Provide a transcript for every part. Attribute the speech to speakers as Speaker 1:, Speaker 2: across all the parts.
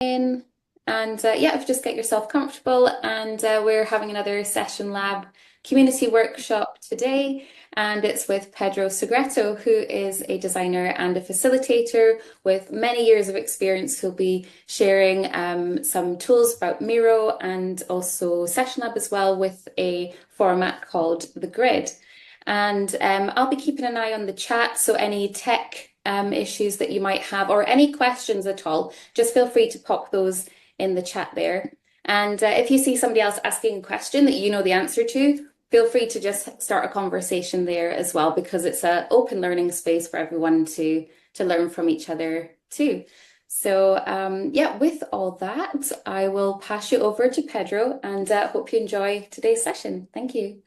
Speaker 1: in. And yeah, just get yourself comfortable. And we're having another SessionLab community workshop today. And it's with Pedro Segreto, who is a designer and a facilitator with many years of experience, who'll be sharing some tools about Miro and also SessionLab as well with a format called the Grid. And I'll be keeping an eye on the chat. So any tech issues that you might have or any questions at all, just feel free to pop those in the chat there. And if you see somebody else asking a question that you know the answer to, feel free to just start a conversation there as well, because it's an open learning space for everyone to learn from each other too. So yeah, with all that, I will pass you over to Pedro and hope you enjoy today's session. Thank you.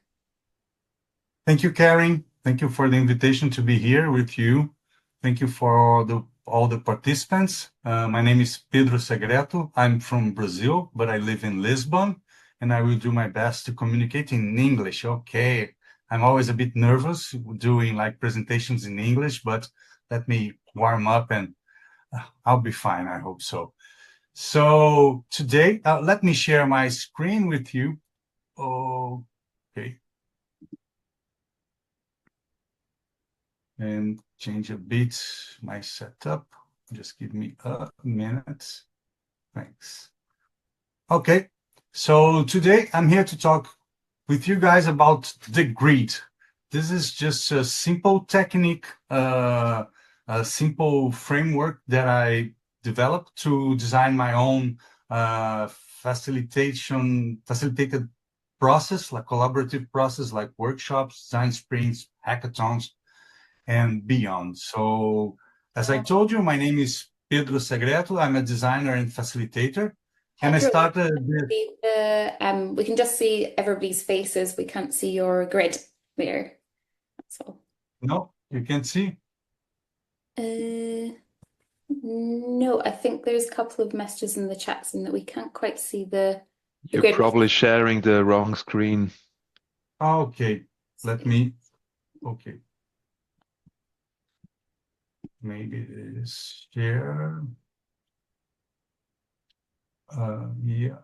Speaker 2: Thank you, Karen. Thank you for the invitation to be here with you. Thank you for all the participants. My name is Pedro Segreto. I'm from Brazil, but I live in Lisbon, and I will do my best to communicate in English. Okay. I'm always a bit nervous doing like presentations in English, but let me warm up and I'll be fine. I hope so. So today, let me share my screen with you. Okay. And change a bit my setup. Just give me a minute. Thanks. Okay, so today I'm here to talk with you guys about the grid. This is just a simple technique, a simple framework that I developed to design my own facilitated process, like collaborative process, like workshops, design sprints, hackathons, and beyond. So, as I told you, my name is Pedro Segreto. I'm a designer and facilitator. And I
Speaker 1: Pedro,
Speaker 2: started
Speaker 1: we can just see everybody's faces. We can't see your grid there. That's all.
Speaker 2: No, you can't see?
Speaker 1: No, I think there's a couple of messages in the chats and that we can't quite see the
Speaker 3: You're
Speaker 1: grid.
Speaker 3: probably sharing the wrong screen.
Speaker 2: Okay, let me, okay. Maybe this share. Yeah.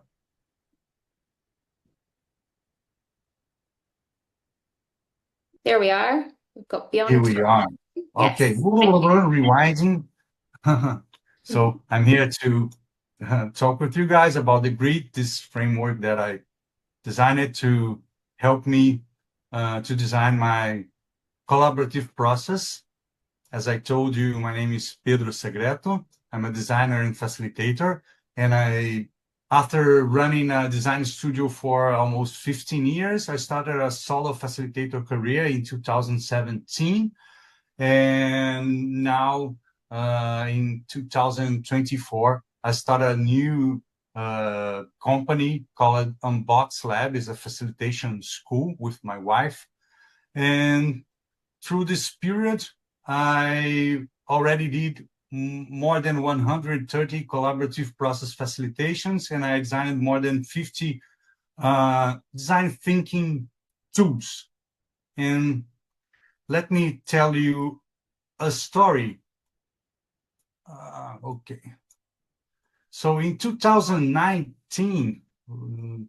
Speaker 1: There we are. We've got beyond.
Speaker 2: Here we are.
Speaker 1: Yes.
Speaker 2: Okay, rewinding. So I'm here to talk with you guys about the grid, this framework that I designed it to help me to design my collaborative process. As I told you, my name is Pedro Segreto. I'm a designer and facilitator. And after running a design studio for almost 15 years, I started a solo facilitator career in 2017. And now in 2024, I started a new company called Unbox Lab. It's a facilitation school with my wife. And through this period, I already did more than 130 collaborative process facilitations, and I designed more than 50 design thinking tools. And let me tell you a story. Okay. So in 2019,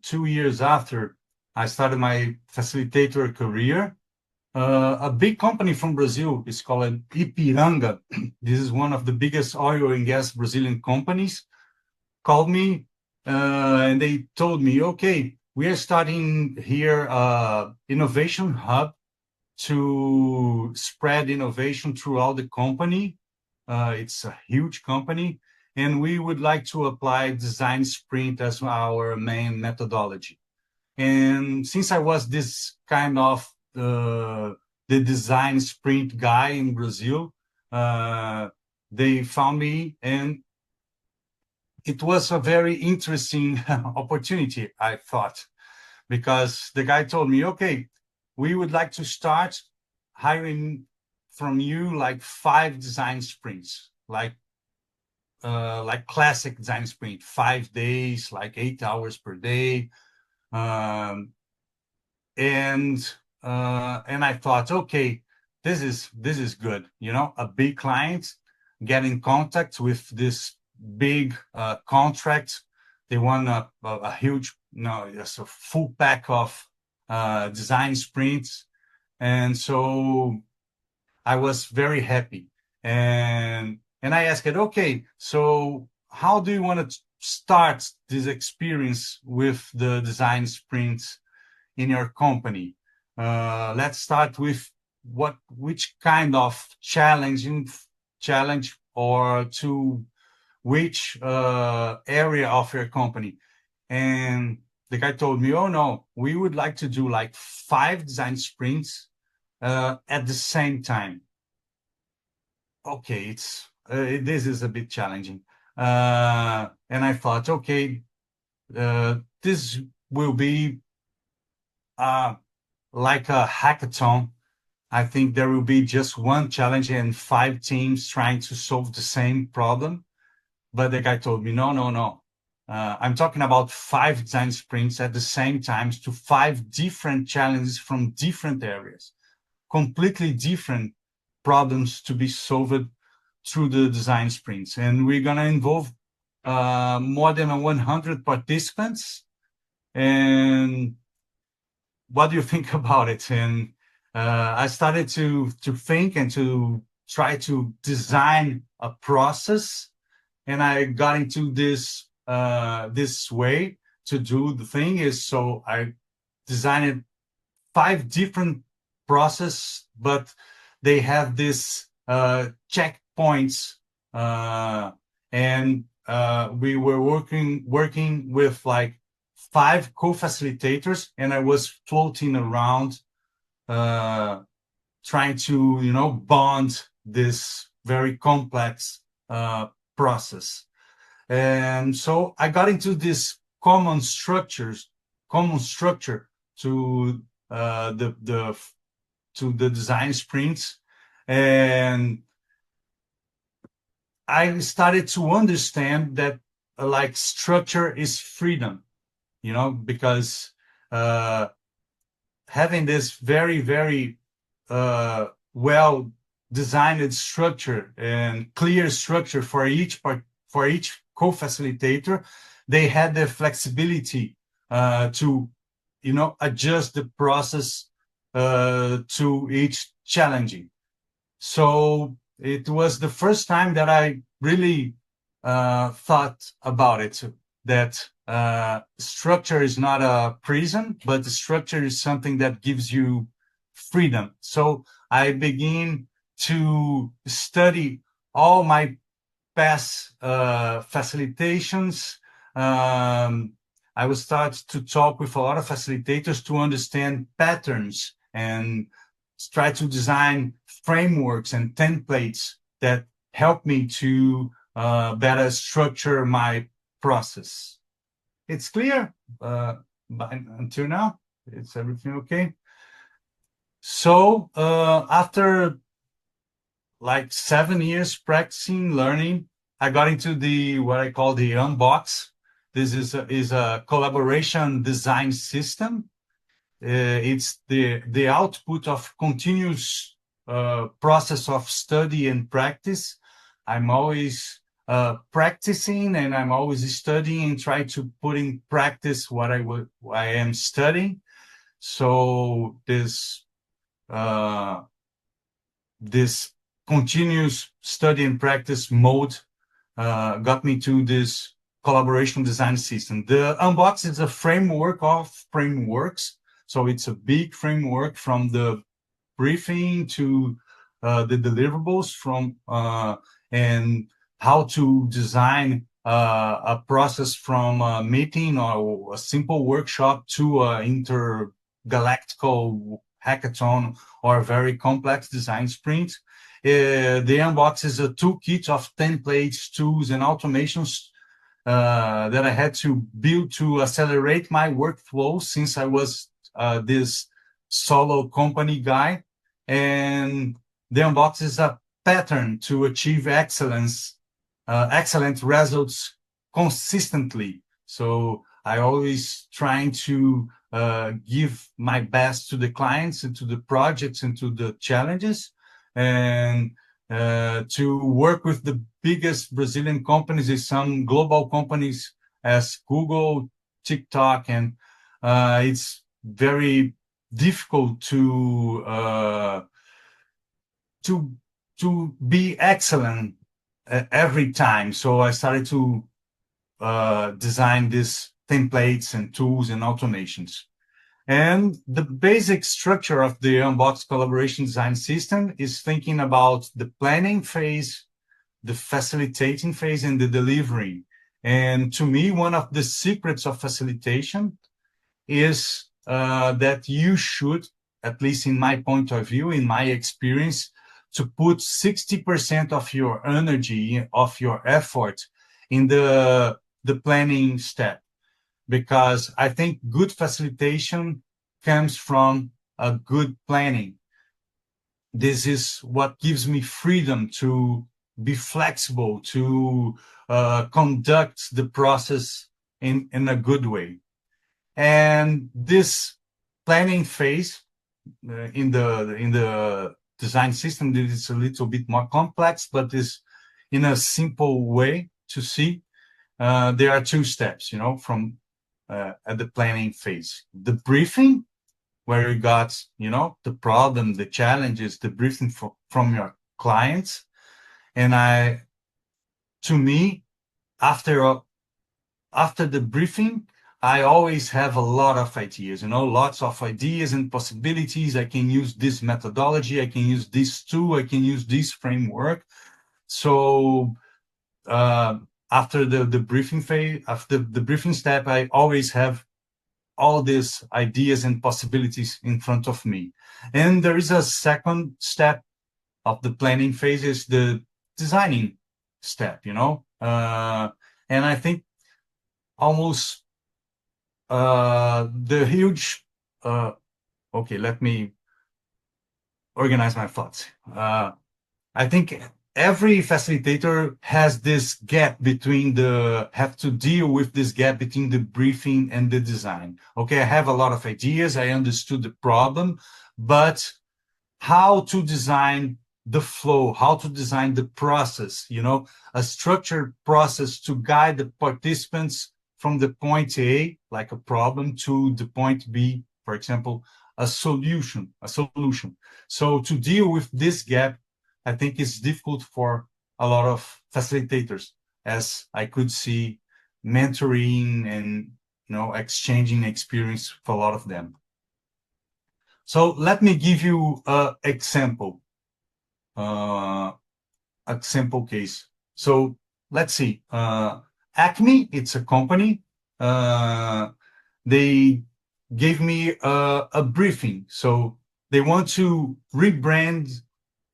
Speaker 2: 2 years after I started my facilitator career, a big company from Brazil is called Ipiranga. This is one of the biggest oil and gas Brazilian companies. Called me and they told me, okay, we are starting here innovation hub to spread innovation throughout the company. It's a huge company, and we would like to apply design sprint as our main methodology. And since I was this kind of the design sprint guy in Brazil, they found me, and it was a very interesting opportunity, I thought, because the guy told me, okay, we would like to start hiring from you like 5 design sprints, like classic design sprint, 5 days, like 8 hours per day. And I thought, okay, this is good, you know, a big client, get in contact with this big contract. They won a huge, just a full pack of design sprints. And so I was very happy. And I asked it, okay, so how do you want to start this experience with the design sprints in your company? Let's start with which kind of challenge or to which area of your company. And the guy told me, oh no, we would like to do like 5 design sprints at the same time. Okay, this is a bit challenging. And I thought, okay, this will be like a hackathon. I think there will be just one challenge and 5 teams trying to solve the same problem. But the guy told me, no. I'm talking about 5 design sprints at the same time to 5 different challenges from different areas, completely different problems to be solved through the design sprints. And we're going to involve more than 100 participants. And what do you think about it? And I started to think and to try to design a process. And I got into this way to do the thing is, so I designed 5 different process, but they have this checkpoints, and we were working with like 5 co-facilitators, and I was floating around trying to bond this very complex process. And so I got into this common structure to the design sprints, and I started to understand that like structure is freedom, because having this very, very well designed structure and clear structure for each co-facilitator, they had the flexibility to adjust the process to each challenging. So it was the first time that I really thought about it, that structure is not a prison, but the structure is something that gives you freedom. So I begin to study all my past facilitations. I will start to talk with a lot of facilitators to understand patterns and try to design frameworks and templates that help me to better structure my process. It's clear until now? Is everything okay? So after like 7 years practicing, learning, I got into what I call the Unbox. This is a collaboration design system. It's the output of continuous process of study and practice. I'm always practicing, and I'm always studying and try to put in practice what I am studying. So this continuous study and practice mode got me to this collaboration design system. The Unbox is a framework of frameworks. So it's a big framework from the briefing to the deliverables and how to design a process from a meeting or a simple workshop to an intergalactical hackathon or a very complex design sprint. The Unbox is a toolkit of templates, tools, and automations that I had to build to accelerate my workflow since I was this solo company guy. And the Unbox is a pattern to achieve excellent results consistently. So I always trying to give my best to the clients and to the projects and to the challenges. And to work with the biggest Brazilian companies and some global companies as Google, TikTok, and it's very difficult to to be excellent every time. So I started to design these templates and tools and automations. And the basic structure of the Unbox collaboration design system is thinking about the planning phase, the facilitating phase, and the delivery. And to me, one of the secrets of facilitation is that you should, at least in my point of view, in my experience, to put 60% of your energy, of your effort in the planning step, because I think good facilitation comes from a good planning. This is what gives me freedom to be flexible, to conduct the process in a good way. And this planning phase in the design system, this is a little bit more complex, but is in a simple way to see. There are two steps, from at the planning phase. The briefing, where you got, the problem, the challenges, the briefing from your clients. And to me, after the briefing, I always have a lot of ideas, lots of ideas and possibilities. I can use this methodology. I can use this tool. I can use this framework. So after the briefing phase, after the briefing step, I always have all these ideas and possibilities in front of me. And there is a second step of the planning phase, is the designing step, and I think almost the huge, okay, let me organize my thoughts. I think every facilitator has this gap have to deal with this gap between the briefing and the design. Okay, I have a lot of ideas, I understood the problem, but how to design the flow, how to design the process, a structured process to guide the participants from the point A, like a problem, to the point B, for example, a solution. So to deal with this gap, I think it's difficult for a lot of facilitators, as I could see mentoring and exchanging experience for a lot of them. So let me give you an example, a simple case. So let's see, Acme, it's a company. They gave me a briefing. So they want to rebrand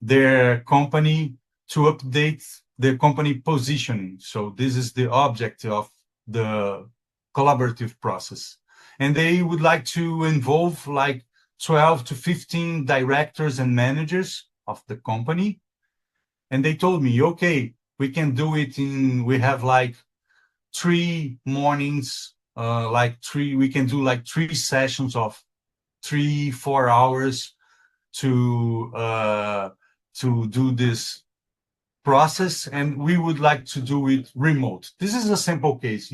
Speaker 2: their company, to update their company positioning. So this is the object of the collaborative process. And they would like to involve like 12 to 15 directors and managers of the company. And they told me, okay, we can do it we have like 3 mornings, we can do like 3 sessions of 3-4 hours to do this process, and we would like to do it remote. This is a simple case,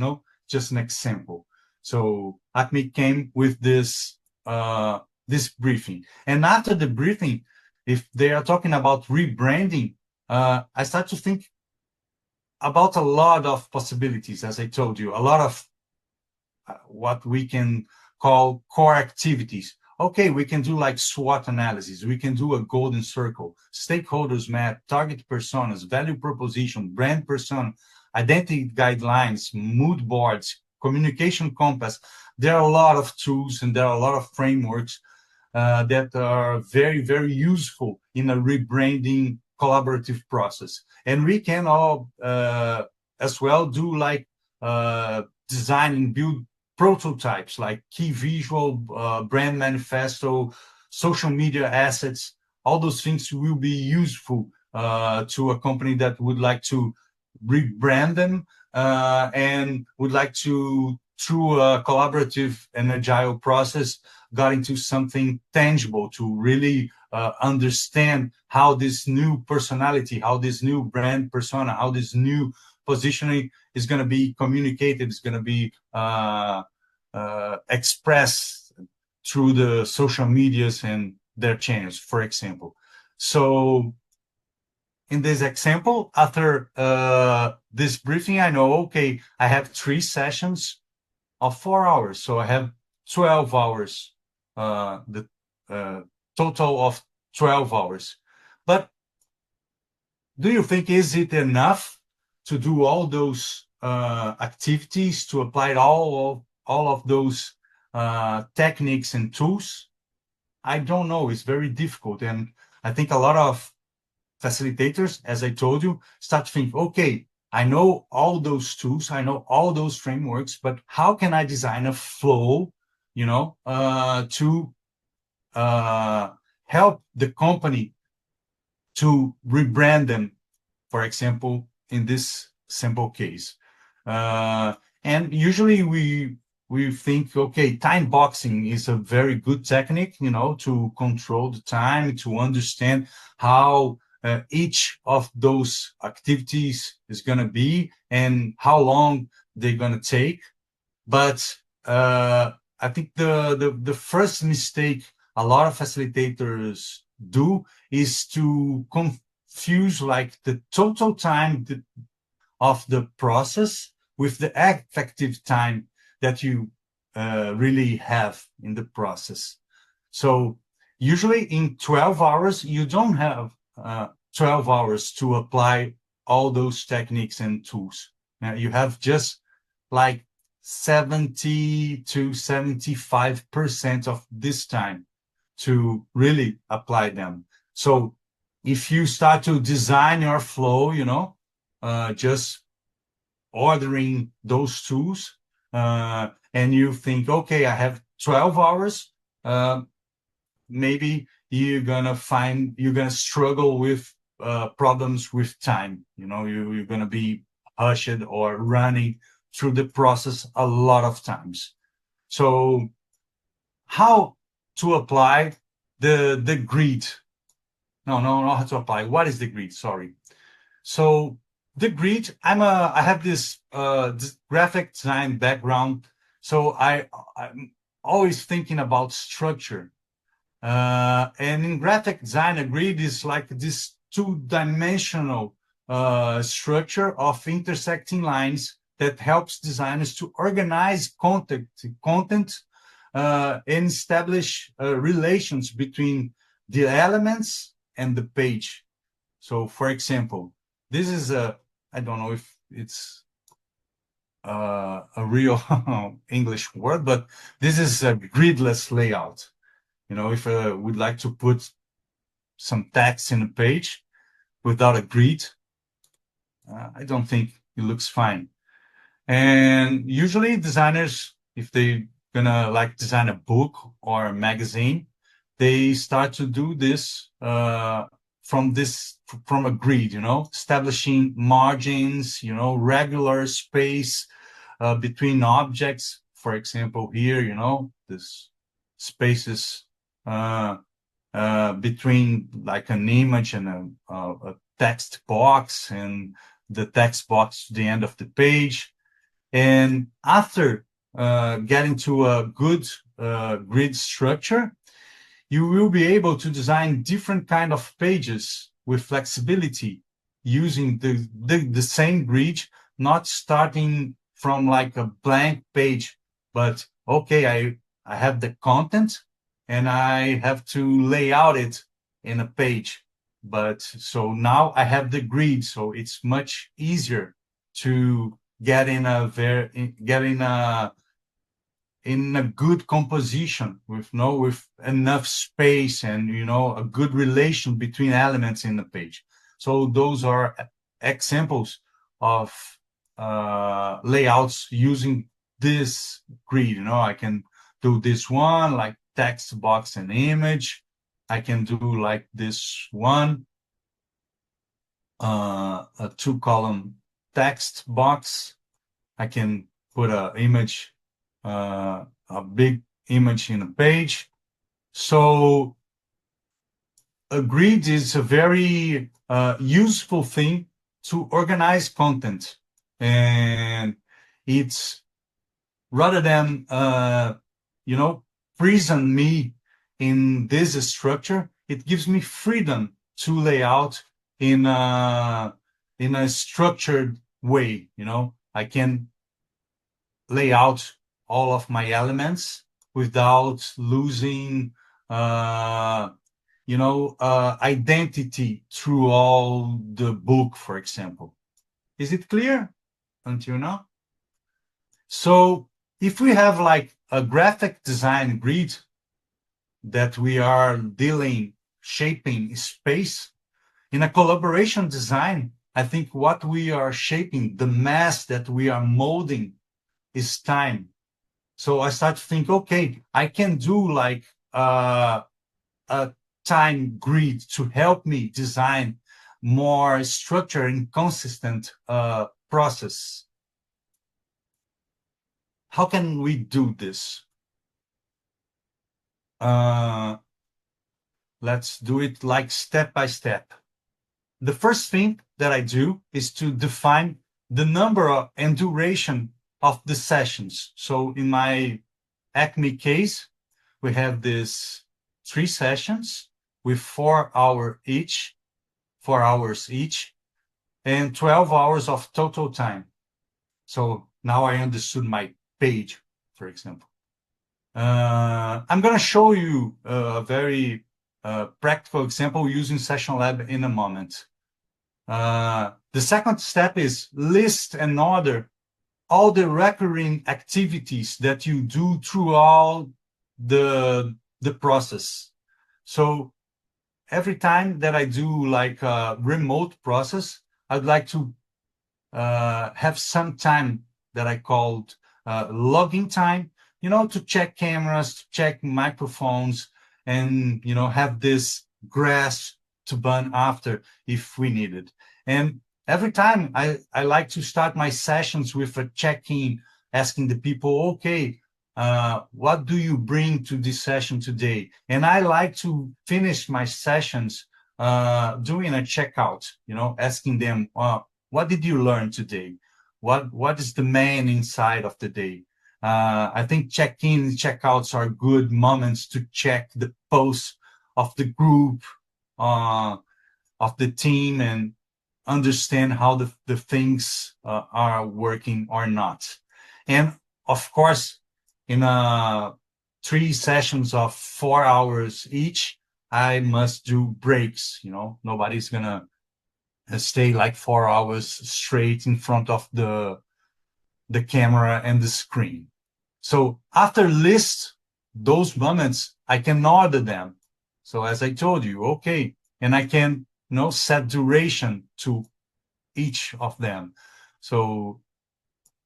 Speaker 2: just an example. So Acme came with this briefing, and after the briefing, if they are talking about rebranding, I start to think about a lot of possibilities. As I told you, a lot of what we can call core activities. Okay, we can do like SWOT analysis. We can do a golden circle, stakeholders map, target personas, value proposition, brand persona, identity guidelines, mood boards, communication compass. There are a lot of tools and there are a lot of frameworks that are very, very useful in a rebranding collaborative process. And we can all as well do like design and build prototypes, like key visual, brand manifesto, social media assets. All those things will be useful to a company that would like to rebrand them and would like to, through a collaborative and agile process, got into something tangible to really understand how this new personality, how this new brand persona, how this new positioning is going to be communicated, is going to be expressed through the social medias and their channels, for example. So in this example, after this briefing, I know, okay, I have 3 sessions of 4 hours. So I have 12 hours, the total of 12 hours. But do you think, is it enough to do all those activities, to apply all of those techniques and tools? I don't know. It's very difficult. And I think a lot of facilitators, as I told you, start to think, okay, I know all those tools, I know all those frameworks, but how can I design a flow, to help the company to rebrand them, for example, in this simple case. And usually we think, okay, time boxing is a very good technique, to control the time, to understand how each of those activities is going to be and how long they're going to take. But I think the first mistake a lot of facilitators do is to confuse like the total time of the process with the effective time that you really have in the process. So usually in 12 hours, you don't have 12 hours to apply all those techniques and tools. You have just like 70 to 75% of this time to really apply them. So if you start to design your flow, just ordering those tools, and you think, okay, I have 12 hours, maybe you're gonna struggle with problems with time. You're gonna be hushed or running through the process a lot of times. So how to apply the grid? No, not how to apply. What is the grid? Sorry. So the grid, I have this graphic design background, so I'm always thinking about structure. And in graphic design, a grid is like this two-dimensional structure of intersecting lines that helps designers to organize content and establish relations between the elements and the page. So, for example, this is I don't know if it's a real English word, but this is a gridless layout. If we'd like to put some text in a page without a grid, I don't think it looks fine. And usually designers, if they gonna like design a book or a magazine, they start to do this from a grid, establishing margins, regular space between objects. For example, here, this spaces between like an image and a text box, and the text box to the end of the page. And after getting to a good grid structure, you will be able to design different kind of pages with flexibility using the same grid, not starting from like a blank page, but okay, I have the content and I have to lay out it in a page. But so now I have the grid, so it's much easier to get in a good composition with enough space and a good relation between elements in the page. So those are examples of layouts using this grid. I can do this one like text box and image. I can do like this one, a 2-column text box. I can put an image, a big image in a page. So a grid is a very useful thing to organize content. And it's rather than, prison me in this structure, it gives me freedom to lay out in a structured way. I can lay out all of my elements without losing, identity through all the book, for example. Is it clear until now? So if we have like a graphic design grid that we are shaping space, in a collaboration design, I think what we are shaping, the mass that we are molding, is time. So I start to think, okay, I can do like a time grid to help me design more structured and consistent process. How can we do this? Let's do it like step by step. The first thing that I do is to define the number and duration of the sessions. So in my Acme case, we have this 3 sessions with 4 hours each, and 12 hours of total time. So now I understood my page, for example. I'm going to show you a very practical example using SessioNlab in a moment. The second step is list and order all the recurring activities that you do throughout the process. So every time that I do like a remote process, I'd like to have some time that I called logging time, to check cameras, to check microphones, and, have this grass to burn after if we need it. And every time I like to start my sessions with a check-in, asking the people, okay, what do you bring to this session today? And I like to finish my sessions doing a checkout, asking them, what did you learn today? What is the main inside of the day? I think check-in, checkouts are good moments to check the pulse of the group, of the team, and understand how the things are working or not. And of course, in 3 sessions of 4 hours each, I must do breaks. Nobody's gonna stay like 4 hours straight in front of the camera and the screen. So after list those moments, I can order them. So as I told you, okay, and I can set duration to each of them. So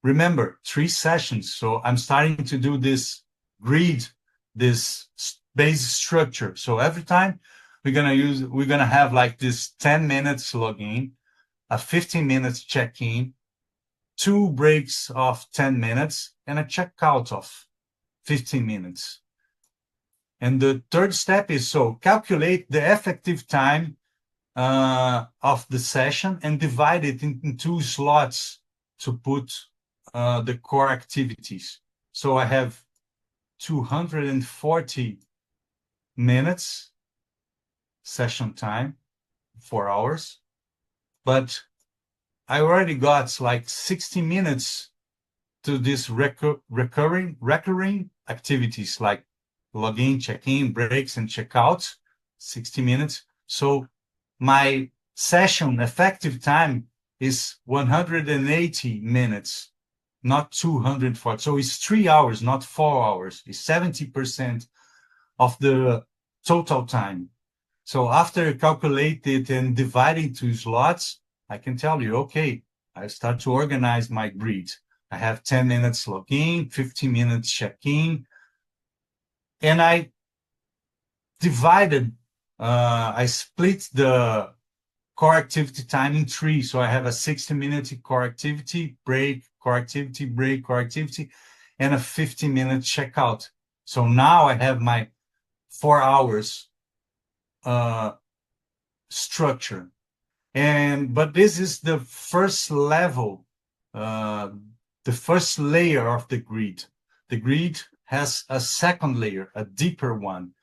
Speaker 2: remember, 3 sessions. So I'm starting to do this grid, this base structure. So every time we're gonna have like this 10 minutes login, a 15 minutes check-in, 2 breaks of 10 minutes, and a checkout of 15 minutes. And the third step is calculate the effective time of the session and divide it into 2 slots to put the core activities. So I have 240 minutes session time, 4 hours, but I already got like 60 minutes to this recurring activities like login, check-in, breaks, and checkouts, 60 minutes. So my session effective time is 180 minutes, not 240. So it's 3 hours, not 4 hours. It's 70% of the total time. So after calculated and dividing 2 slots, I can tell you, okay, I start to organize my grid. I have 10 minutes login, 15 minutes check-in, and I split the core activity time in 3. So I have a 60-minute core activity, break, core activity, break, core activity, and a 15-minute checkout. So now I have my 4 hours structure. But this is the first level, the first layer of the grid. The grid has a second layer, a deeper one.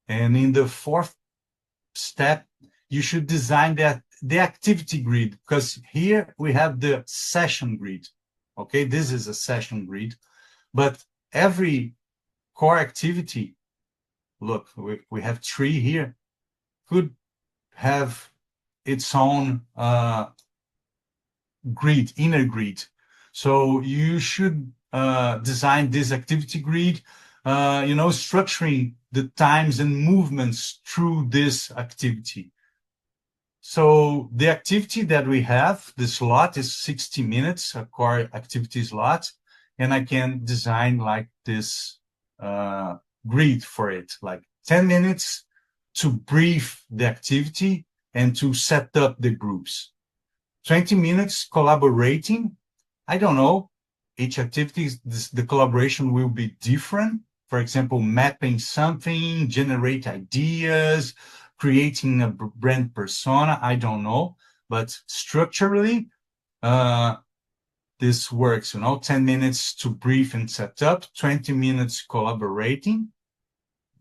Speaker 2: And in the fourth step, you should design the activity grid, because here we have the session grid. Okay, this is a session grid, but every core activity, look, we have 3 here, could have its own grid, inner grid. So you should design this activity grid, structuring the times and movements through this activity. So the activity that we have, the slot is 60 minutes, a core activity slot, and I can design like this grid for it, like 10 minutes to brief the activity and to set up the groups. 20 minutes collaborating. I don't know, each activity, the collaboration will be different. For example, mapping something, generate ideas, creating a brand persona, I don't know. But structurally, this works, 10 minutes to brief and set up, 20 minutes collaborating,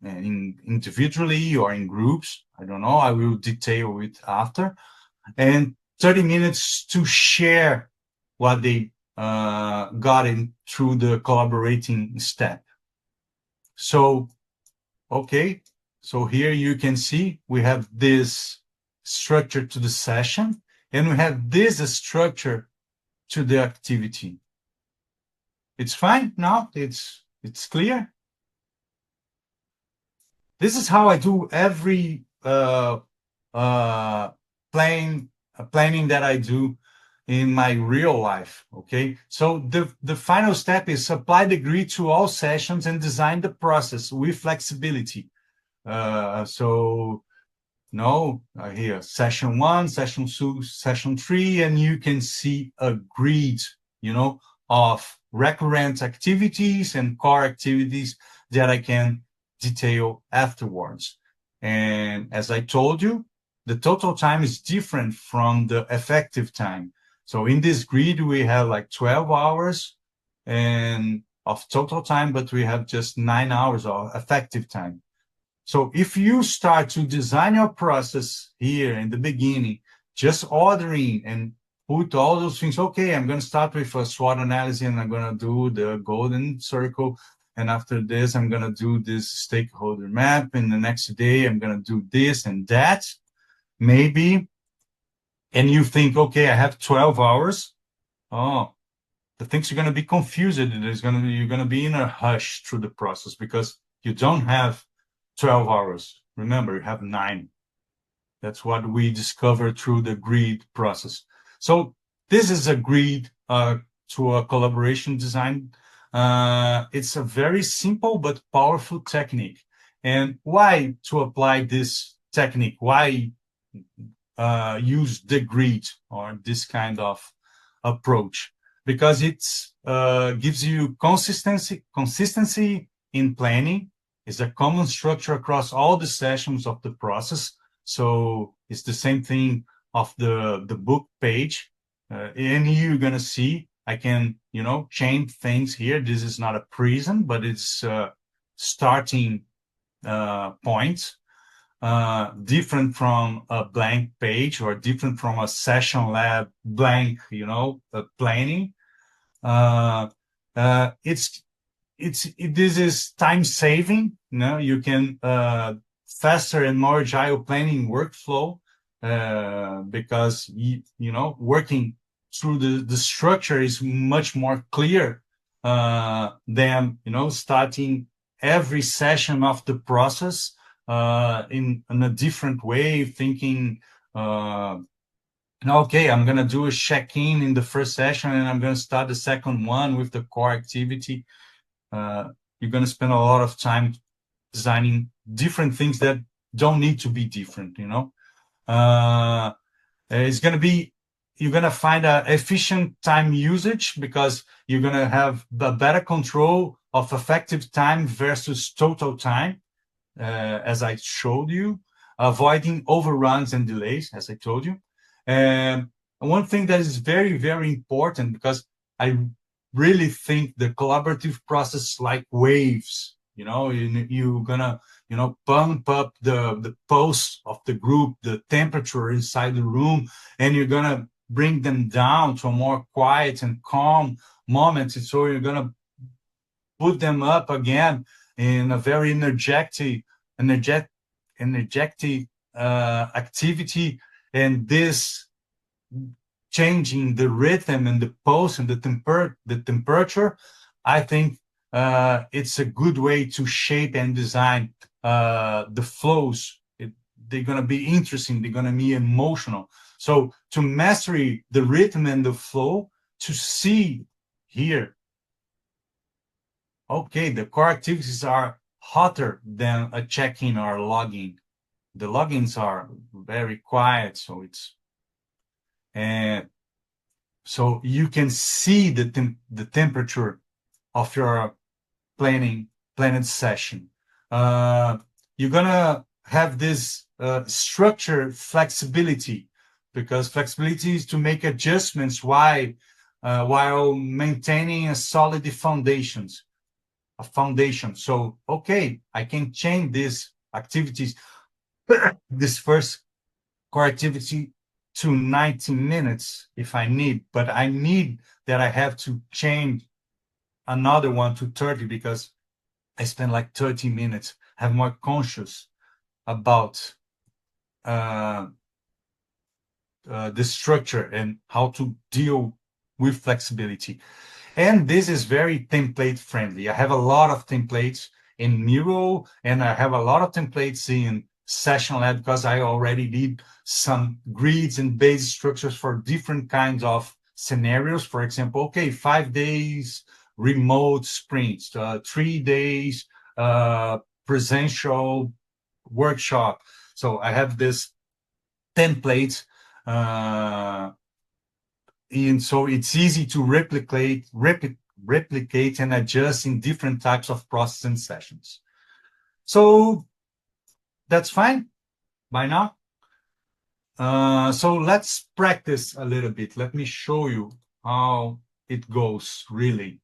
Speaker 2: individually or in groups. I don't know, I will detail it after. And 30 minutes to share what they got in through the collaborating step. So, okay, so here you can see we have this structure to the session, and we have this structure to the activity. It's fine now? It's clear? This is how I do every planning that I do in my real life, okay? So the final step is apply the grid to all sessions and design the process with flexibility. Here, session 1, session 2, session 3, and you can see a grid, of recurrent activities and core activities that I can detail afterwards. And as I told you, the total time is different from the effective time. So in this grid, we have like 12 hours and of total time, but we have just 9 hours of effective time. So if you start to design your process here in the beginning, just ordering and put all those things, okay, I'm going to start with a SWOT analysis and I'm going to do the golden circle. And after this, I'm going to do this stakeholder map. And the next day, I'm going to do this and that. Maybe, and you think, okay, I have 12 hours. Oh, the things are going to be confused. You're going to be in a hush through the process because you don't have 12 hours. Remember, you have 9. That's what we discovered through the grid process. So this is a grid to a collaboration design. It's a very simple but powerful technique. And why to apply this technique? Why use the grid or this kind of approach? Because it gives you consistency in planning. It's a common structure across all the sessions of the process. So it's the same thing of the book page. And you're going to see, I can, change things here. This is not a prison, but it's starting points. Different from a blank page or different from a SessioNlab blank, planning. This is time saving. You can faster and more agile planning workflow because working through the structure is much more clear than starting every session of the process in a different way, thinking okay, I'm going to do a check-in in the first session and I'm going to start the second one with the core activity. You're going to spend a lot of time designing different things that don't need to be different, you're going to find an efficient time usage because you're going to have the better control of effective time versus total time, as I showed you. avoiding overruns and delays, as I told you. And one thing that is very, very important, because I really think the collaborative process like waves, you're gonna, pump up the pulse of the group, the temperature inside the room, and you're gonna bring them down to a more quiet and calm moment. And so you're gonna put them up again in a very energetic activity, and this changing the rhythm and the pulse and the temperature, I think it's a good way to shape and design the flows. They're going to be interesting. They're going to be emotional. So to mastery the rhythm and the flow, to see here, okay, the core activities are hotter than a check-in or login. The logins are very quiet, and so you can see the temperature of your planned session. You're gonna have this structure flexibility, because flexibility is to make adjustments while maintaining a solid foundation. So, okay, I can change these activities, this first core activity to 90 minutes if I need, but I need that I have to change another one to 30 because I spend like 30 minutes, have more conscious about the structure and how to deal with flexibility. And this is very template friendly. I have a lot of templates in Miro, and I have a lot of templates in SessioNlab because I already did some grids and base structures for different kinds of scenarios. For example, okay, 5 days remote sprints, 3 days presential workshop. So I have this template, and so it's easy to replicate and adjust in different types of process and sessions. So that's fine by now. So let's practice a little bit. Let me show you how it goes really.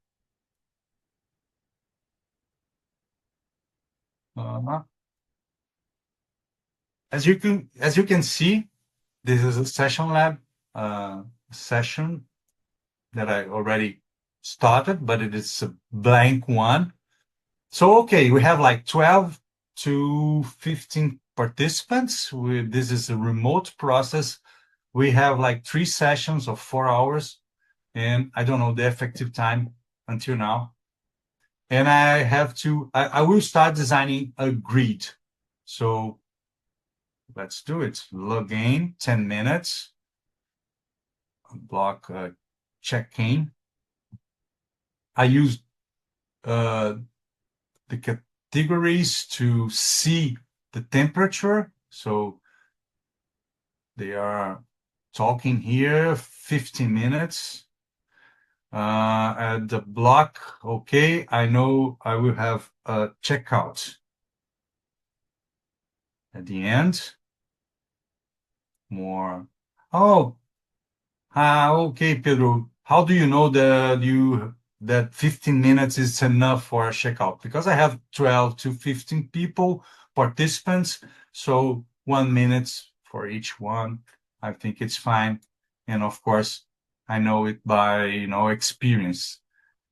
Speaker 2: As you can see, this is a SessioNlab session that I already started, but it is a blank one. So, okay, we have like 12 to 15 participants. This is a remote process. We have like 3 sessions of 4 hours, and I don't know the effective time until now. And I will start designing a grid. So let's do it. Log in, 10 minutes. Block check-in. I use the categories to see the temperature. So they are talking here 15 minutes. At the block, okay, I know I will have a checkout at the end. More. Oh, okay, Pedro. How do you know that 15 minutes is enough for a checkout? Because I have 12 to 15 participants, so 1 minute for each one. I think it's fine. And of course, I know it by, experience.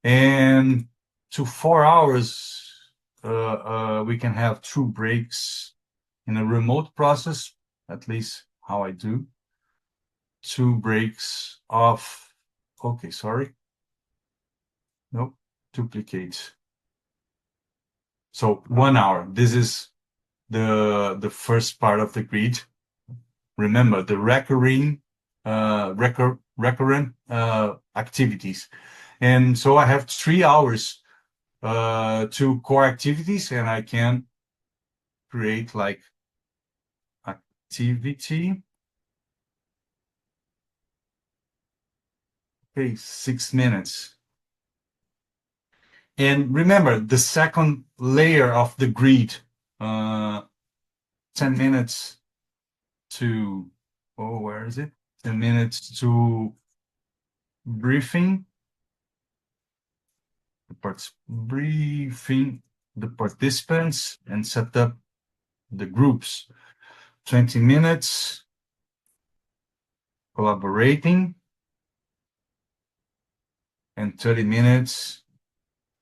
Speaker 2: And to 4 hours, we can have 2 breaks in a remote process, at least how I do. 2 breaks of, okay, sorry. Nope, duplicate. So 1 hour. This is the first part of the grid. Remember the recurrent activities. And so I have 3 hours to core activities, and I can create like activity. Okay, 6 minutes. And remember the second layer of the grid. 10 minutes to, oh, where is it? 10 minutes to briefing the participants and set up the groups. 20 minutes collaborating and 30 minutes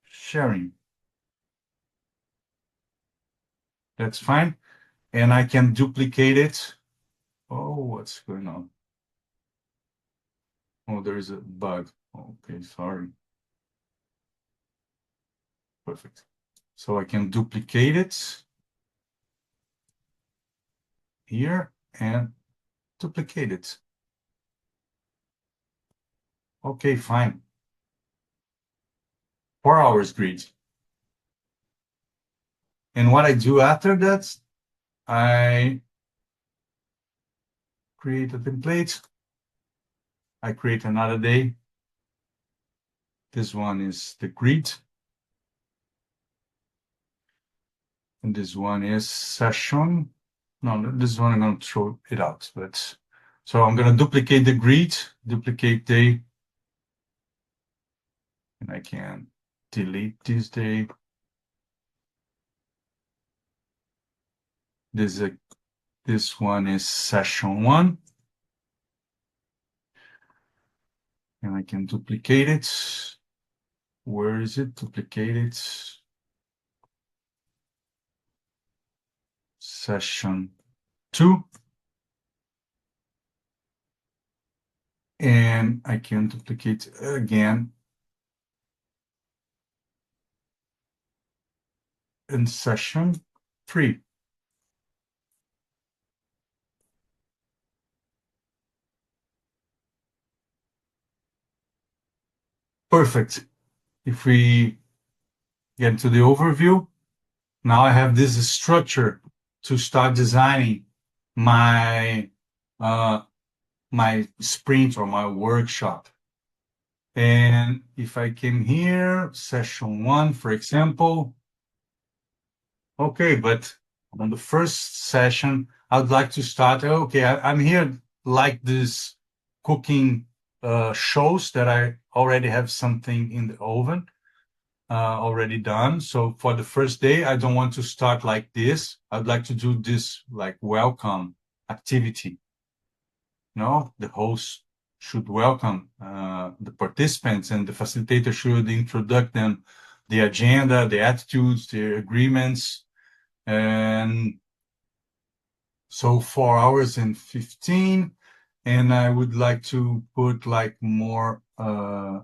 Speaker 2: sharing. That's fine. And I can duplicate it. Oh, what's going on? Oh, there is a bug. Okay, sorry. Perfect. So I can duplicate it here and duplicate it. Okay, fine. 4 hours grid. And what I do after that, I create a template. I create another day. This one is the grid. And this one is session. No, this one I'm going to throw it out. But so I'm going to duplicate the grid, duplicate day. And I can delete this day. This one is session 1. And I can duplicate it. Where is it? Duplicate it. Session 2. And I can duplicate again in session 3. Perfect. If we get into the overview, now I have this structure to start designing my my sprint or my workshop. And if I came here, session 1, for example, okay, but on the first session, I would like to start, okay, I'm here like this cooking shows that I already have something in the oven already done. So for the first day, I don't want to start like this. I'd like to do this like welcome activity. No, the host should welcome the participants and the facilitator should introduce them the agenda, the attitudes, the agreements. And so 4 hours and 15. And I would like to put like more a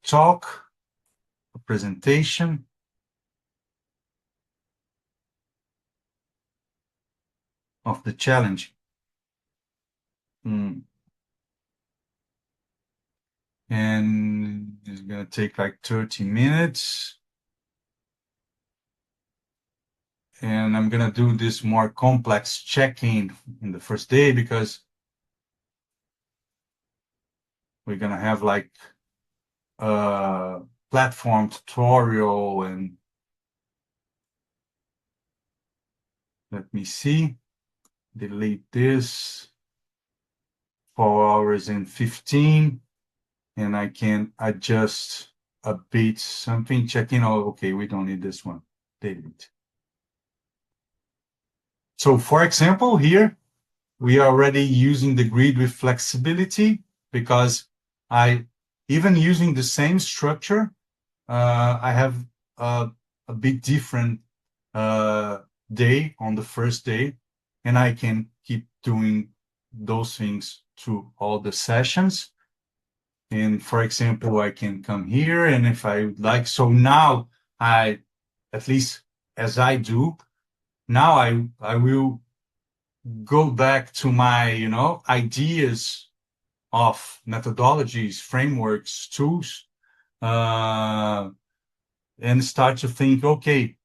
Speaker 2: talk, a presentation. Of the challenge. And it's going to take like 30 minutes. And I'm going to do this more complex check-in in the first day because we're going to have like a platform tutorial and let me see, delete this, 4 hours and 15, and I can adjust a bit something, check-in, oh, okay, we don't need this one, delete. So for example, here, we are already using the grid with flexibility because even using the same structure, I have a bit different day on the first day, and I can keep doing those things through all the sessions. And for example, I can come here, and if I would like, so now at least as I do, now I will go back to my, ideas of methodologies, frameworks, tools, and start to think, okay,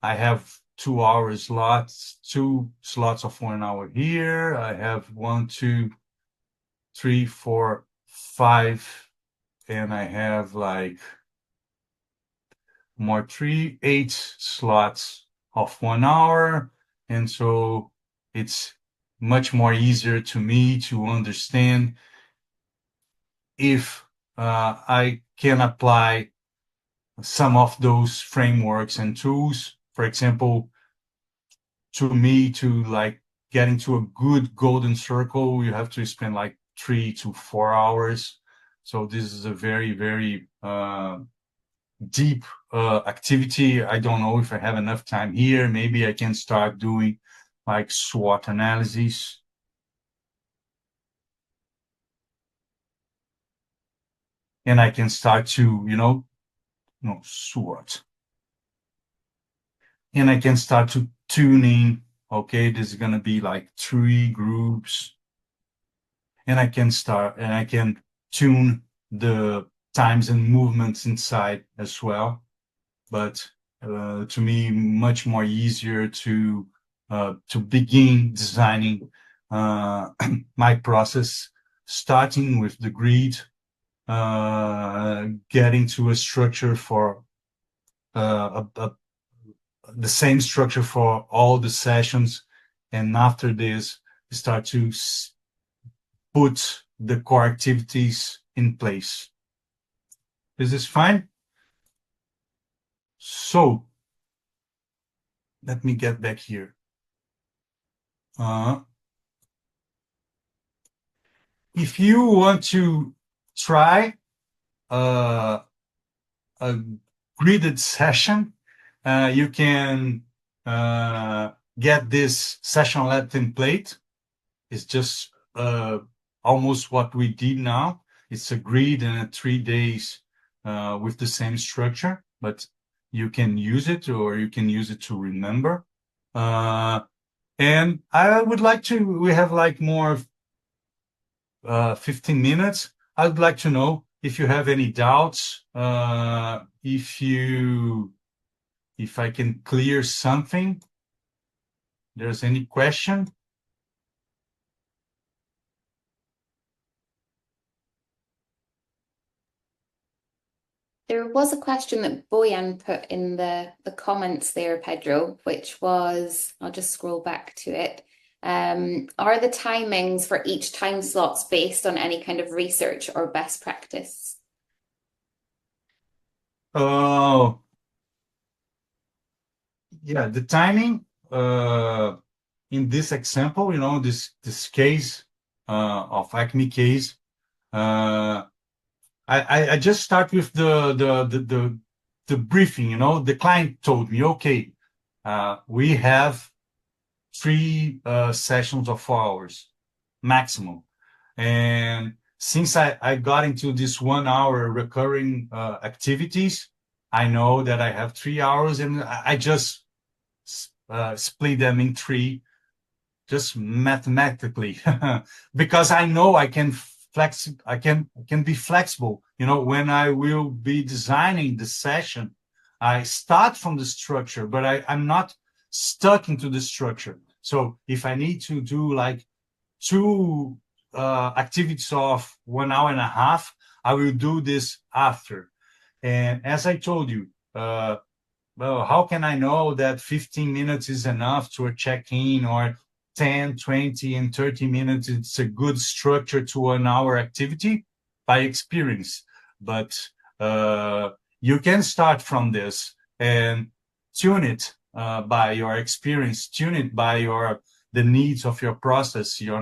Speaker 2: I have 2 hours slots, 2 slots of 1 hour here. I have 1, 2, 3, 4, 5, and I have like more 8 slots of 1 hour. And so it's much more easier to me to understand if I can apply some of those frameworks and tools. For example, to me, to like get into a good golden circle, you have to spend like 3 to 4 hours. So this is a very, very deep activity. I don't know if I have enough time here. Maybe I can start doing like SWOT analysis. And I can start to, SWOT. And I can start to tuning. Okay, this is going to be like 3 groups. And I can tune the times and movements inside as well. But to me, much more easier to begin designing my process, starting with the grid, getting to a structure for the same structure for all the sessions, and after this, start to put the core activities in place. Is this fine? So let me get back here. If you want to try a gridded session, you can get this SessioNlab template. It's just almost what we did now. It's a grid and 3 days with the same structure, but you can use it, or you can use it to remember. And I would like to, we have like more 15 minutes. I would like to know if you have any doubts, if I can clear something. There's any question?
Speaker 1: There was a question that Boyan put in the comments there, Pedro, which was, I'll just scroll back to it. Are the timings for each time slots based on any kind of research or best practice?
Speaker 2: Oh, yeah, the timing in this example, this case of Acme case, I just start with the briefing. The client told me, okay, we have 3 sessions of 4 hours maximum, and since I got into this 1 hour recurring activities, I know that I have 3 hours, and I just split them in 3, just mathematically, because I know I can be flexible. When I will be designing the session, I start from the structure, but I'm not stuck into the structure. So if I need to do like 2 activities of 1 hour and a half, I will do this after. And as I told you, well, how can I know that 15 minutes is enough to a check-in, or 10, 20, and 30 minutes, it's a good structure to an hour activity? By experience. But you can start from this and tune it by your experience, tune it by the needs of your process, your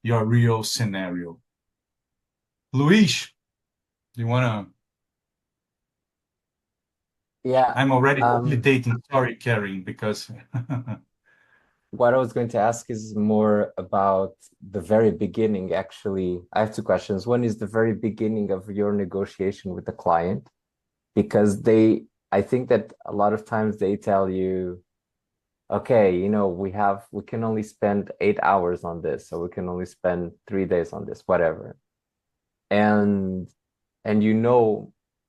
Speaker 2: real scenario. Luis, do you want to?
Speaker 4: Yeah.
Speaker 2: I'm already facilitating. Sorry, Karen, because
Speaker 4: What I was going to ask is more about the very beginning, actually. I have 2 questions. One is the very beginning of your negotiation with the client, because I think that a lot of times they tell you, okay, we can only spend 8 hours on this, so we can only spend 3 days on this, whatever. And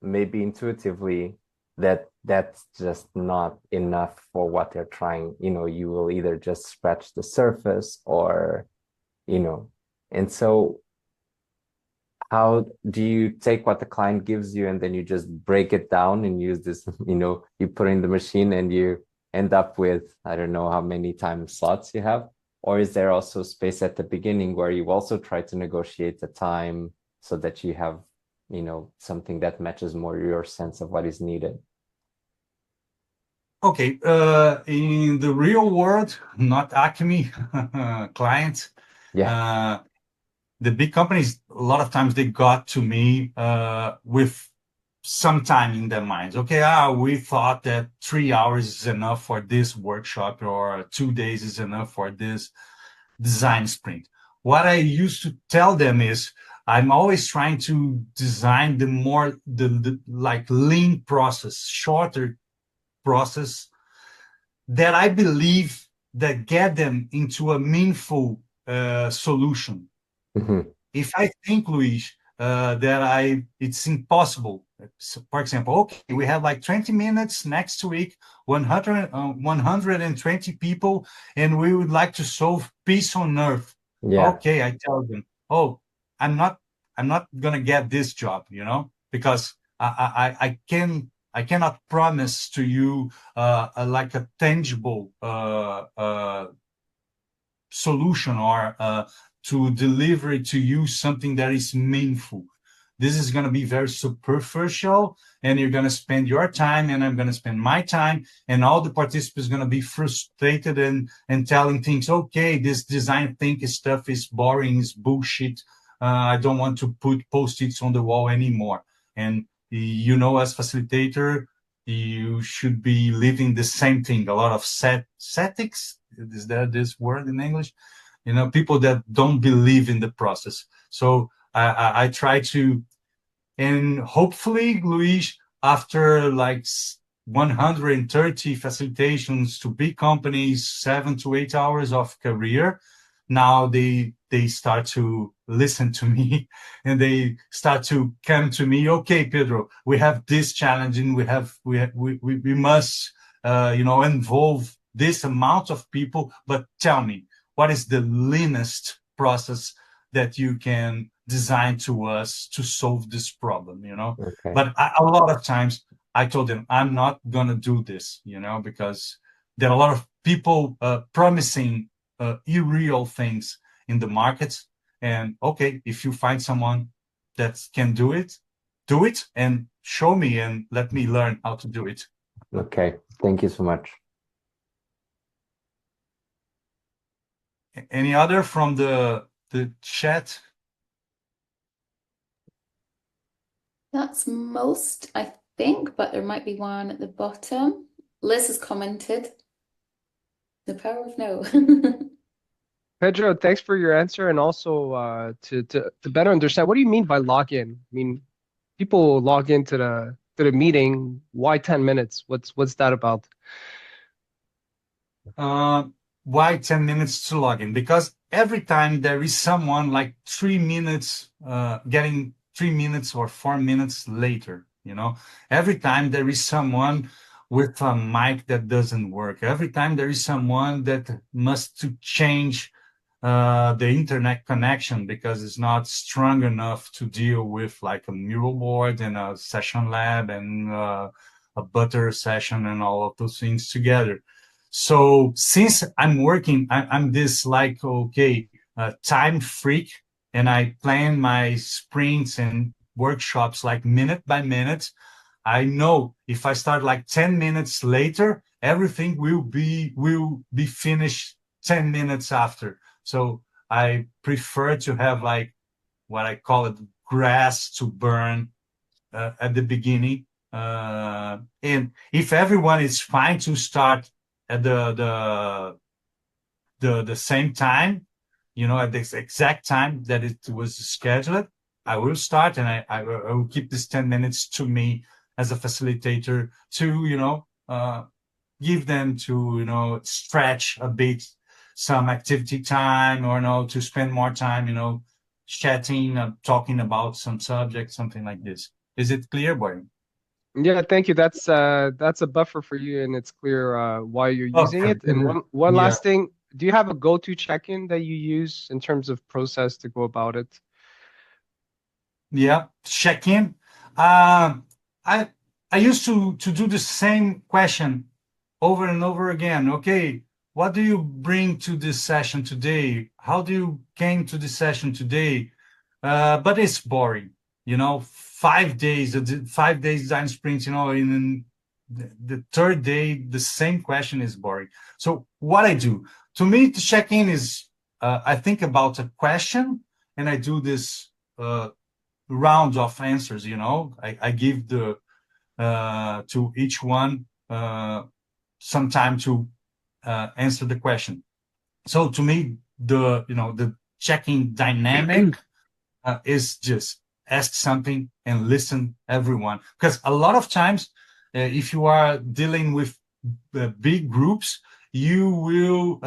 Speaker 4: maybe intuitively that that's just not enough for what they're trying. You will either just scratch the surface, or and so how do you take what the client gives you and then you just break it down and use this, you put in the machine and you end up with, I don't know how many time slots you have? Or is there also space at the beginning where you also try to negotiate the time so that you have, something that matches more your sense of what is needed?
Speaker 2: Okay, in the real world, not Acme clients,
Speaker 4: Yeah.
Speaker 2: uh, the big companies, a lot of times they got to me with some time in their minds. Okay, we thought that 3 hours is enough for this workshop, or 2 days is enough for this design sprint. What I used to tell them is, I'm always trying to design the like lean process, shorter process that I believe that get them into a meaningful solution.
Speaker 4: Mhm.
Speaker 2: If I think, Luis, that it's impossible. So, for example, okay, we have like 20 minutes next week, 120 people, and we would like to solve peace on earth.
Speaker 4: Yeah.
Speaker 2: Okay, I tell them, oh, I'm not, I'm not gonna get this job, because I cannot promise to you like a tangible solution, or to deliver to you something that is meaningful. This is going to be very superficial, and you're going to spend your time, and I'm going to spend my time, and all the participants are going to be frustrated and telling things. Okay, this design thinking stuff is boring, is bullshit. I don't want to put post-its on the wall anymore. And as facilitator, you should be living the same thing. A lot of setics, is there this word in English? People that don't believe in the process. So I try to, and hopefully, Luis, after like 130 facilitations to big companies, 7 to 8 hours of career, now they start to listen to me, and they start to come to me. Okay, Pedro, we have this challenge, and we must involve this amount of people. But tell me, what is the leanest process that you can design to us to solve this problem?
Speaker 4: Okay.
Speaker 2: But a lot of times I told them, I'm not gonna do this, because there are a lot of people promising irreal things in the markets. And okay, if you find someone that can do it and show me, and let me learn how to do it.
Speaker 4: Okay. Thank you so much.
Speaker 2: Any other from the chat?
Speaker 1: That's most, I think, but there might be one at the bottom. Liz has commented, the power of no.
Speaker 5: Pedro, thanks for your answer, and also to better understand, what do you mean by login? I mean, people log into the meeting. Why 10 minutes? What's that about?
Speaker 2: Why 10 minutes to log in? Because every time there is someone like 3 minutes, getting 3 minutes or 4 minutes later, every time there is someone with a mic that doesn't work, every time there is someone that must to change the internet connection because it's not strong enough to deal with like a mural board and a SessioNlab and a butter session and all of those things together. So since I'm working, I'm this like, okay, time freak, and I plan my sprints and workshops like minute by minute. I know if I start like 10 minutes later, everything will be finished 10 minutes after. So I prefer to have like what I call it grass to burn at the beginning. And if everyone is fine to start at the same time, at this exact time that it was scheduled, I will start, and I will keep this 10 minutes to me as a facilitator to, give them to, stretch a bit some activity time, or, to spend more time, chatting, talking about some subject, something like this. Is it clear, boy?
Speaker 5: Yeah, thank you. That's a buffer for you, and it's clear why you're using
Speaker 2: Okay.
Speaker 5: it. And one
Speaker 2: Yeah.
Speaker 5: last thing, do you have a go-to check-in that you use in terms of process to go about it?
Speaker 2: Yeah, check in. I I used to do the same question over and over again. Okay, what do you bring to this session today? How do you came to this session today? But it's boring, 5 days, 5 days design sprint, in the third day, the same question is boring. So what I do, to me, to check in is, I think about a question and I do this round of answers, I give to each one some time to answer the question. So to me, the checking dynamic is just ask something and listen everyone. Because a lot of times, if you are dealing with big groups, you will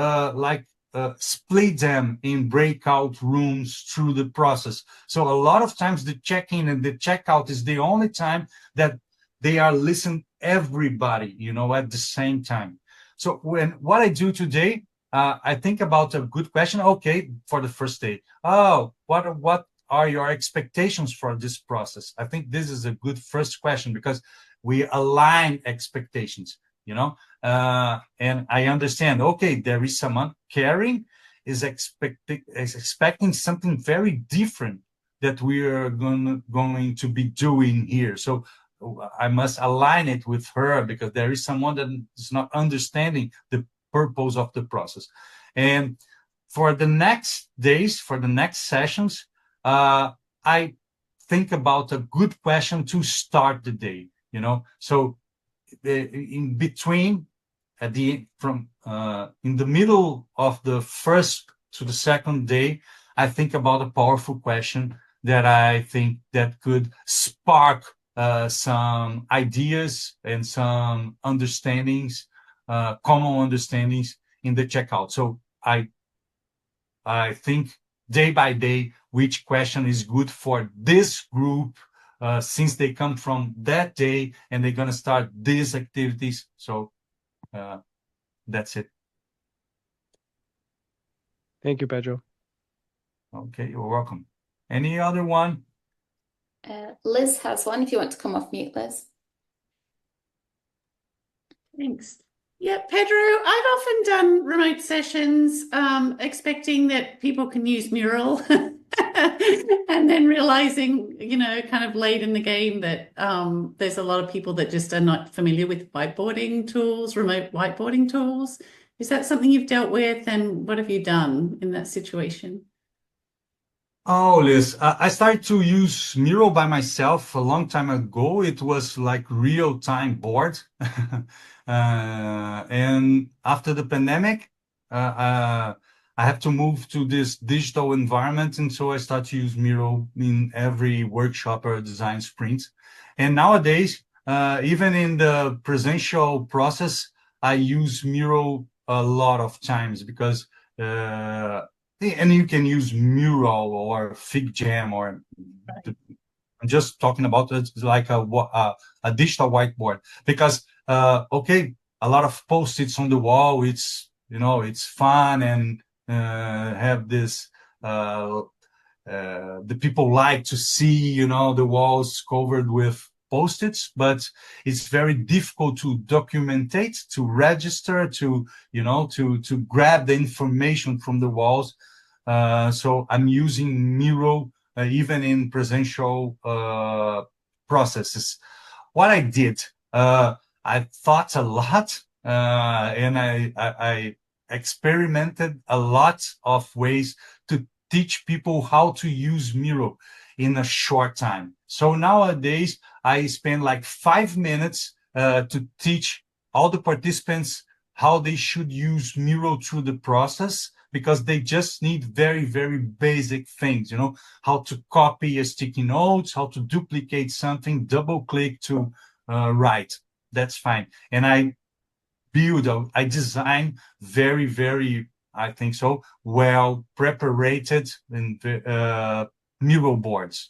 Speaker 2: split them in breakout rooms through the process. So a lot of times the check-in and the checkout is the only time that they are listening everybody, at the same time. So what I do today, I think about a good question. Okay, for the first day. Oh, what are your expectations for this process? I think this is a good first question because we align expectations, and I understand, okay, there is someone caring, is expecting something very different that we are going to be doing here. So I must align it with her because there is someone that is not understanding the purpose of the process. And for the next days, for the next sessions, I think about a good question to start the day, So in between, in the middle of the first to the second day, I think about a powerful question that I think that could spark some ideas and some understandings, common understandings in the checkout. So I think day by day which question is good for this group, since they come from that day and they're going to start these activities. So that's it.
Speaker 5: Thank you, Pedro.
Speaker 2: Okay, you're welcome. Any other one?
Speaker 1: Liz has one if you want to come off mute, Liz.
Speaker 6: Thanks. Yeah, Pedro, I've often done remote sessions expecting that people can use Mural and then realizing, kind of late in the game that there's a lot of people that just are not familiar with whiteboarding tools, remote whiteboarding tools. Is that something you've dealt with, and what have you done in that situation?
Speaker 2: Oh, Liz, I started to use Miro by myself a long time ago. It was like real-time board. And after the pandemic, I have to move to this digital environment. And so I start to use Miro in every workshop or design sprint. And nowadays, even in the presential process, I use Miro a lot of times because and you can use Mural or FigJam or I'm just talking about it like a digital whiteboard because okay, a lot of post-its on the wall. It's it's fun and have this. The people like to see the walls covered with post-its, but it's very difficult to documentate, to register, to to grab the information from the walls. So I'm using Miro even in presential processes. What I did, I thought a lot, and I experimented a lot of ways to teach people how to use Miro in a short time. So nowadays, I spend like 5 minutes to teach all the participants how they should use Miro through the process, because they just need very, very basic things, how to copy a sticky notes, how to duplicate something, double click to write. That's fine. And I design very, very, I think so, well preparated in Miro boards.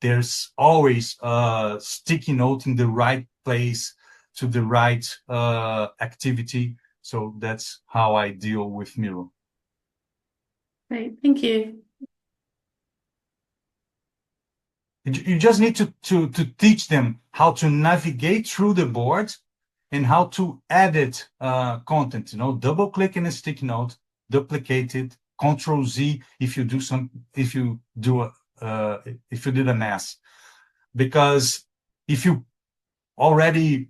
Speaker 2: There's always a sticky note in the right place to the right activity. So that's how I deal with Miro.
Speaker 6: Great, thank you.
Speaker 2: You just need to teach them how to navigate through the board and how to edit content. Double click in a sticky note, duplicate it, Control Z if you did a mess. Because if you already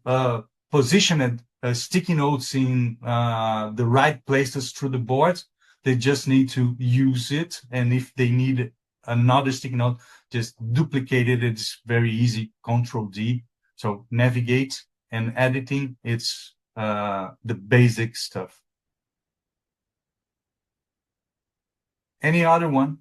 Speaker 2: positioned sticky notes in the right places through the board, they just need to use it. And if they need another sticky note, just duplicate it. It's very easy, Control D. So navigate and editing, it's the basic stuff. Any other one?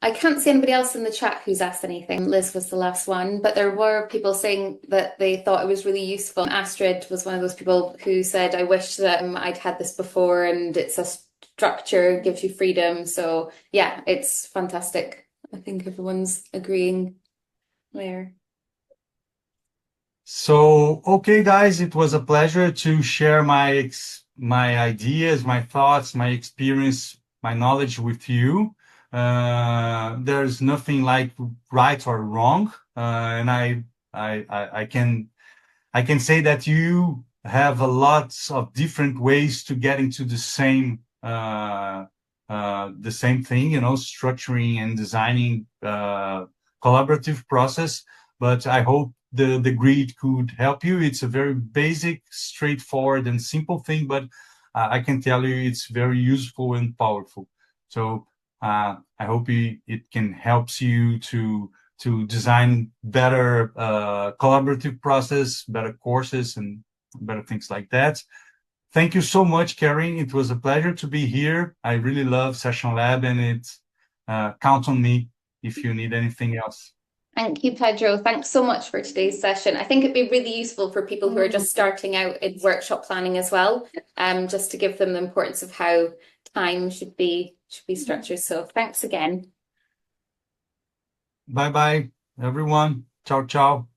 Speaker 1: I can't see anybody else in the chat who's asked anything. Liz was the last one, but there were people saying that they thought it was really useful. Astrid was one of those people who said, I wish that I'd had this before, and it's a structure, gives you freedom. So yeah, it's fantastic. I think everyone's agreeing there.
Speaker 2: So, okay, guys, it was a pleasure to share my ideas, my thoughts, my experience, my knowledge with you. There's nothing like right or wrong, and I can say that you have a lot of different ways to get into the same thing, structuring and designing collaborative process. But I hope the grid could help you. It's a very basic, straightforward, and simple thing, but I can tell you it's very useful and powerful. So I hope it can help you to design better collaborative process, better courses, and better things like that. Thank you so much, Karen. It was a pleasure to be here. I really love SessionLab, and count on me if you need anything else.
Speaker 1: Thank you, Pedro. Thanks so much for today's session. I think it'd be really useful for people who are just starting out in workshop planning as well, just to give them the importance of how time should be structured. So thanks again.
Speaker 2: Bye-bye, everyone. Ciao, ciao.